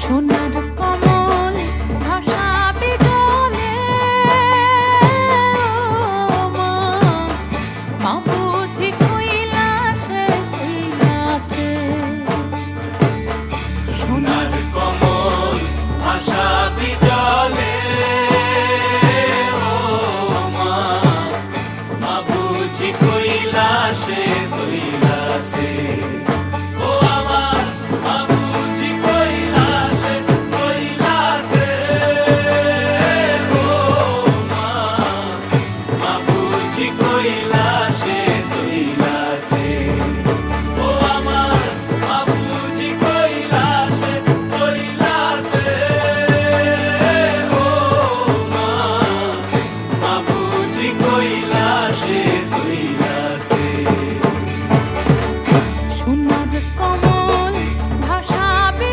সোনার কমল ভাসাবে জলে মা, মা বুঝি কৈলাসে শুইয়াছে। সোনার